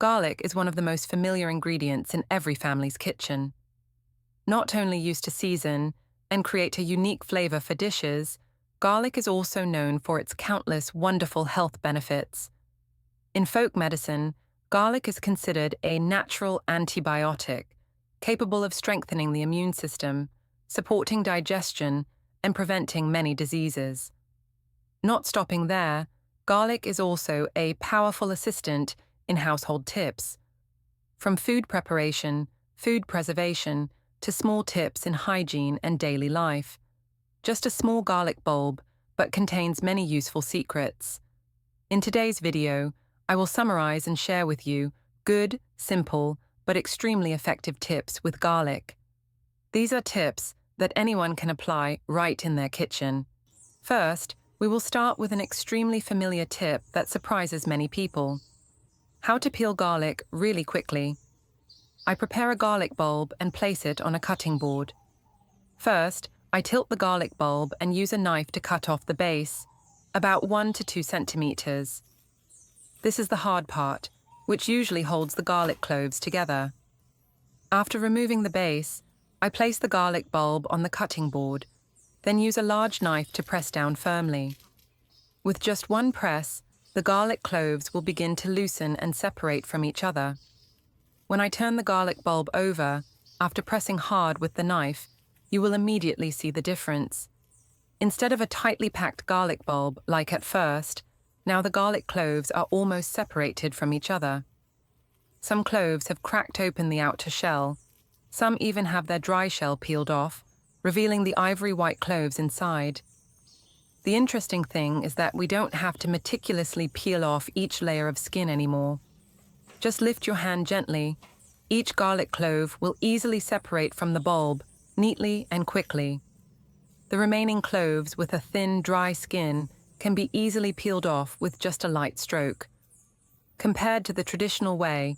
Garlic is one of the most familiar ingredients in every family's kitchen. Not only used to season and create a unique flavor for dishes, garlic is also known for its countless wonderful health benefits. In folk medicine, garlic is considered a natural antibiotic, capable of strengthening the immune system, supporting digestion, and preventing many diseases. Not stopping there, garlic is also a powerful assistant in household tips. From food preparation, food preservation, to small tips in hygiene and daily life. Just a small garlic bulb, but contains many useful secrets. In today's video, I will summarize and share with you good, simple, but extremely effective tips with garlic. These are tips that anyone can apply right in their kitchen. First, we will start with an extremely familiar tip that surprises many people. How to peel garlic really quickly. I prepare a garlic bulb and place it on a cutting board. First, I tilt the garlic bulb and use a knife to cut off the base, about 1 to 2 centimeters. This is the hard part, which usually holds the garlic cloves together. After removing the base, I place the garlic bulb on the cutting board, then use a large knife to press down firmly. With just one press, the garlic cloves will begin to loosen and separate from each other. When I turn the garlic bulb over, after pressing hard with the knife, you will immediately see the difference. Instead of a tightly packed garlic bulb, like at first, now the garlic cloves are almost separated from each other. Some cloves have cracked open the outer shell. Some even have their dry shell peeled off, revealing the ivory white cloves inside. The interesting thing is that we don't have to meticulously peel off each layer of skin anymore. Just lift your hand gently. Each garlic clove will easily separate from the bulb, neatly and quickly. The remaining cloves with a thin, dry skin can be easily peeled off with just a light stroke. Compared to the traditional way,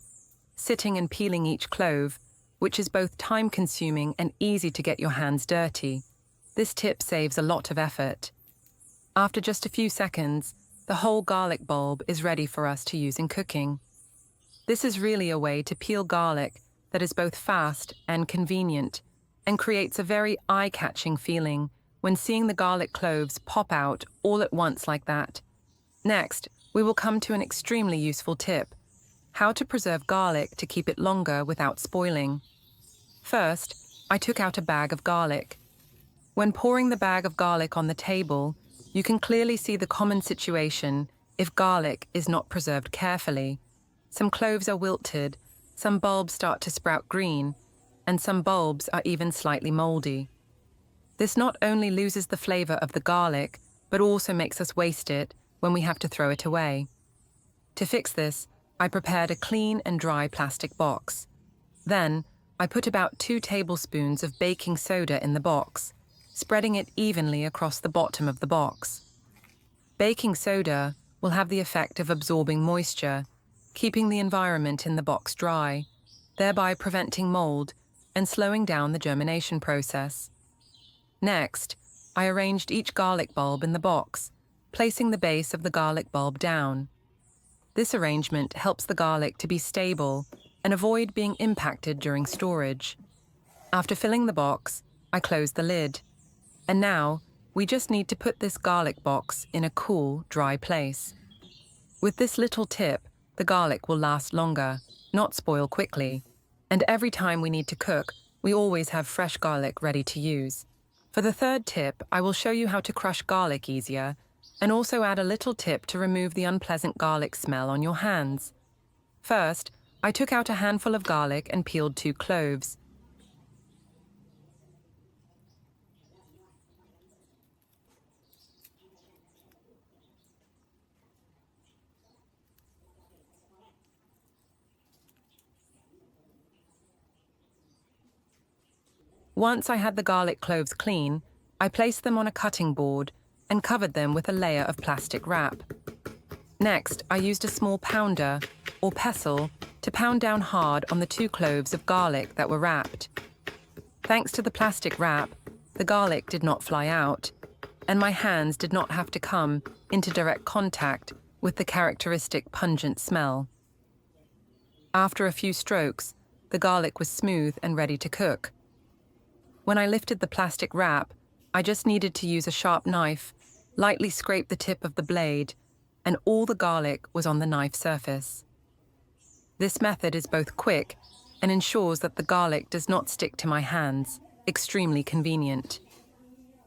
sitting and peeling each clove, which is both time-consuming and easy to get your hands dirty, this tip saves a lot of effort. After just a few seconds, the whole garlic bulb is ready for us to use in cooking. This is really a way to peel garlic that is both fast and convenient, and creates a very eye-catching feeling when seeing the garlic cloves pop out all at once like that. Next, we will come to an extremely useful tip: how to preserve garlic to keep it longer without spoiling. First, I took out a bag of garlic. When pouring the bag of garlic on the table, you can clearly see the common situation if garlic is not preserved carefully. Some cloves are wilted, some bulbs start to sprout green, and some bulbs are even slightly moldy. This not only loses the flavor of the garlic, but also makes us waste it when we have to throw it away. To fix this, I prepared a clean and dry plastic box. Then, I put about 2 tablespoons of baking soda in the box, spreading it evenly across the bottom of the box. Baking soda will have the effect of absorbing moisture, keeping the environment in the box dry, thereby preventing mold and slowing down the germination process. Next, I arranged each garlic bulb in the box, placing the base of the garlic bulb down. This arrangement helps the garlic to be stable and avoid being impacted during storage. After filling the box, I closed the lid. And now, we just need to put this garlic box in a cool, dry place. With this little tip, the garlic will last longer, not spoil quickly, and every time we need to cook, we always have fresh garlic ready to use. For the third tip, I will show you how to crush garlic easier, and also add a little tip to remove the unpleasant garlic smell on your hands. First, I took out a handful of garlic and peeled 2 cloves. Once I had the garlic cloves clean, I placed them on a cutting board and covered them with a layer of plastic wrap. Next, I used a small pounder, or pestle, to pound down hard on the 2 cloves of garlic that were wrapped. Thanks to the plastic wrap, the garlic did not fly out, and my hands did not have to come into direct contact with the characteristic pungent smell. After a few strokes, the garlic was smooth and ready to cook. When I lifted the plastic wrap, I just needed to use a sharp knife, lightly scrape the tip of the blade, and all the garlic was on the knife surface. This method is both quick and ensures that the garlic does not stick to my hands, extremely convenient.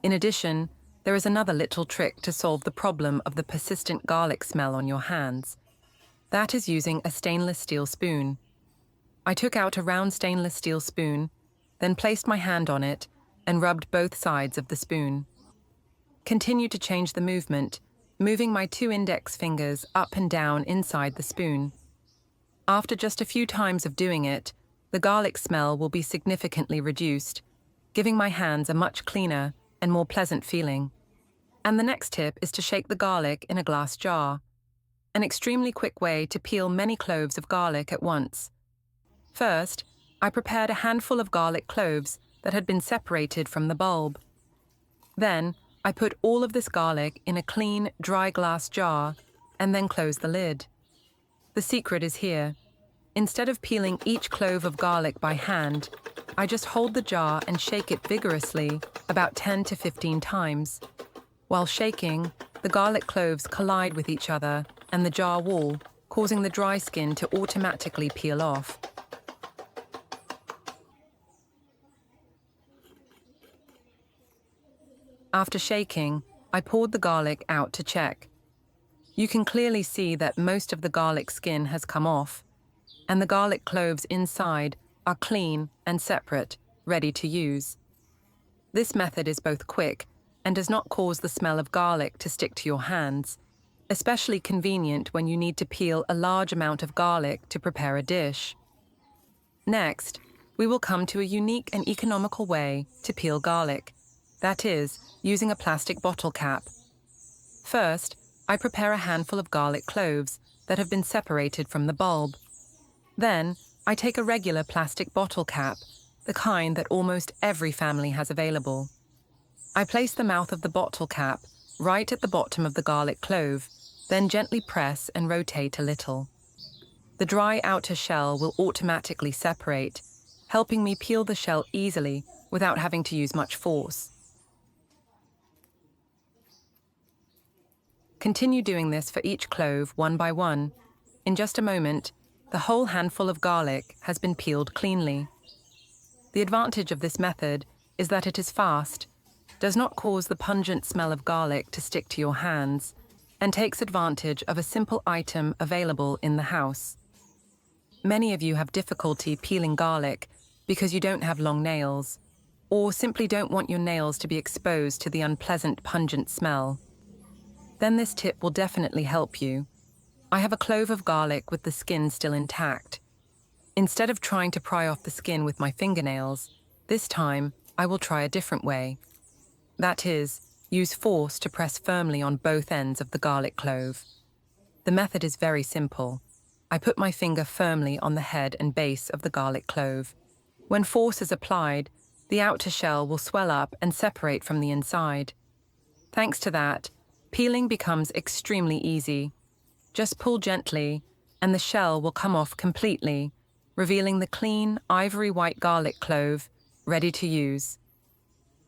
In addition, there is another little trick to solve the problem of the persistent garlic smell on your hands. That is using a stainless steel spoon. I took out a round stainless steel spoon, then placed my hand on it and rubbed both sides of the spoon. Continue to change the movement, moving my 2 index fingers up and down inside the spoon. After just a few times of doing it, the garlic smell will be significantly reduced, giving my hands a much cleaner and more pleasant feeling. And the next tip is to shake the garlic in a glass jar, an extremely quick way to peel many cloves of garlic at once. First, I prepared a handful of garlic cloves that had been separated from the bulb. Then, I put all of this garlic in a clean, dry glass jar and then closed the lid. The secret is here. Instead of peeling each clove of garlic by hand, I just hold the jar and shake it vigorously about 10 to 15 times. While shaking, the garlic cloves collide with each other and the jar wall, causing the dry skin to automatically peel off. After shaking, I poured the garlic out to check. You can clearly see that most of the garlic skin has come off, and the garlic cloves inside are clean and separate, ready to use. This method is both quick and does not cause the smell of garlic to stick to your hands, especially convenient when you need to peel a large amount of garlic to prepare a dish. Next, we will come to a unique and economical way to peel garlic, that is, using a plastic bottle cap. First, I prepare a handful of garlic cloves that have been separated from the bulb. Then, I take a regular plastic bottle cap, the kind that almost every family has available. I place the mouth of the bottle cap right at the bottom of the garlic clove, then gently press and rotate a little. The dry outer shell will automatically separate, helping me peel the shell easily without having to use much force. Continue doing this for each clove one by one. In just a moment, the whole handful of garlic has been peeled cleanly. The advantage of this method is that it is fast, does not cause the pungent smell of garlic to stick to your hands, and takes advantage of a simple item available in the house. Many of you have difficulty peeling garlic because you don't have long nails, or simply don't want your nails to be exposed to the unpleasant pungent smell. Then this tip will definitely help you. I have a clove of garlic with the skin still intact. Instead of trying to pry off the skin with my fingernails, this time I will try a different way. That is, use force to press firmly on both ends of the garlic clove. The method is very simple. I put my finger firmly on the head and base of the garlic clove. When force is applied, the outer shell will swell up and separate from the inside. Thanks to that, peeling becomes extremely easy. Just pull gently, and the shell will come off completely, revealing the clean, ivory white garlic clove, ready to use.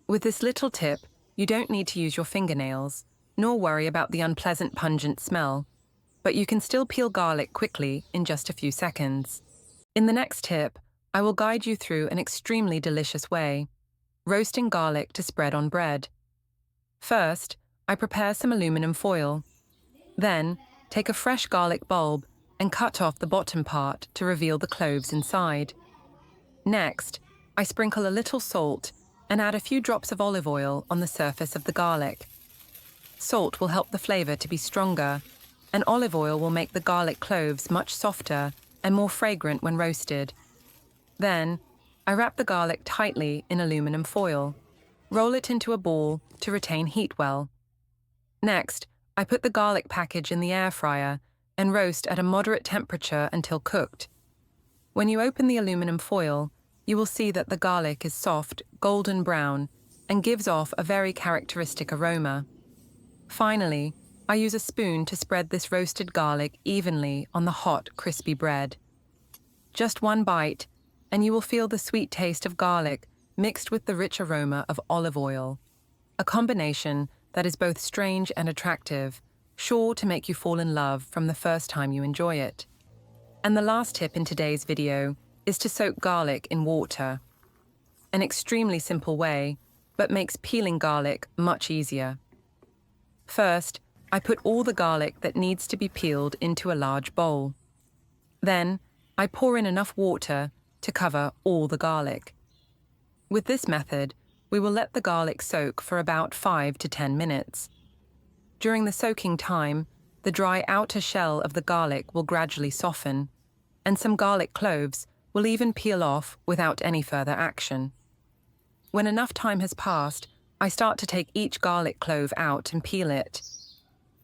With this little tip, you don't need to use your fingernails, nor worry about the unpleasant pungent smell, but you can still peel garlic quickly in just a few seconds. In the next tip, I will guide you through an extremely delicious way, roasting garlic to spread on bread. First, I prepare some aluminum foil. Then, take a fresh garlic bulb and cut off the bottom part to reveal the cloves inside. Next, I sprinkle a little salt and add a few drops of olive oil on the surface of the garlic. Salt will help the flavor to be stronger, and olive oil will make the garlic cloves much softer and more fragrant when roasted. Then, I wrap the garlic tightly in aluminum foil. Roll it into a ball to retain heat well. Next, I put the garlic package in the air fryer and roast at a moderate temperature until cooked. When you open the aluminum foil, you will see that the garlic is soft, golden brown, and gives off a very characteristic aroma. Finally, I use a spoon to spread this roasted garlic evenly on the hot, crispy bread. Just one bite, and you will feel the sweet taste of garlic mixed with the rich aroma of olive oil, a combination that is both strange and attractive, sure to make you fall in love from the first time you enjoy it. And the last tip in today's video is to soak garlic in water. An extremely simple way, but makes peeling garlic much easier. First, I put all the garlic that needs to be peeled into a large bowl. Then, I pour in enough water to cover all the garlic. With this method, we will let the garlic soak for about 5 to 10 minutes. During the soaking time, the dry outer shell of the garlic will gradually soften, and some garlic cloves will even peel off without any further action. When enough time has passed, I start to take each garlic clove out and peel it.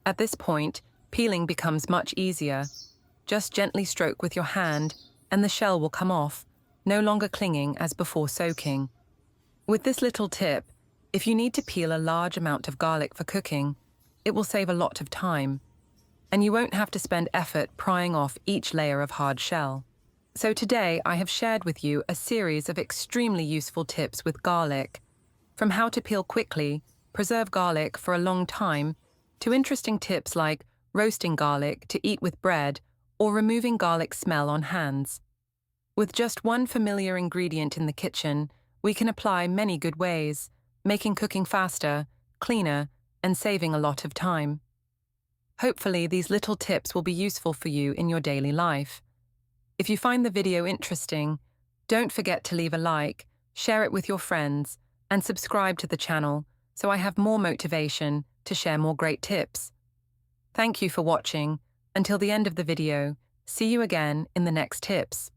At this point, peeling becomes much easier. Just gently stroke with your hand, and the shell will come off, no longer clinging as before soaking. With this little tip, if you need to peel a large amount of garlic for cooking, it will save a lot of time, and you won't have to spend effort prying off each layer of hard shell. So today I have shared with you a series of extremely useful tips with garlic, from how to peel quickly, preserve garlic for a long time, to interesting tips like roasting garlic to eat with bread or removing garlic smell on hands. With just one familiar ingredient in the kitchen, we can apply many good ways, making cooking faster, cleaner, and saving a lot of time. Hopefully, these little tips will be useful for you in your daily life. If you find the video interesting, don't forget to leave a like, share it with your friends, and subscribe to the channel so I have more motivation to share more great tips. Thank you for watching. Until the end of the video, see you again in the next tips.